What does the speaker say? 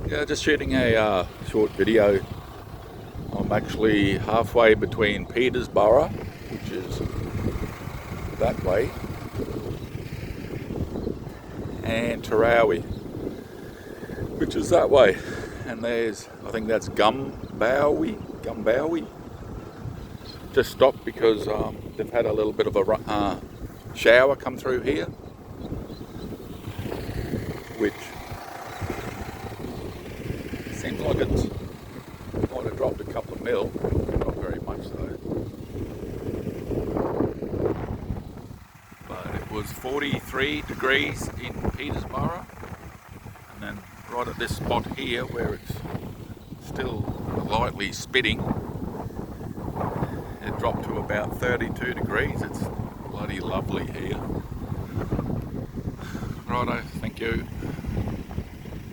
Yeah, just shooting a short video. I'm actually halfway between Petersborough, which is that way, and Tarawi, which is that way. And there's, I think that's Gumbowie. Just stopped because they've had a little bit of a shower come through here, which seems like it's might have dropped a couple of mil, not very much though. But it was 43 degrees in Petersborough, and then right at this spot here where it's still lightly spitting, it dropped to about 32 degrees. It's bloody lovely here. Righto, thank you.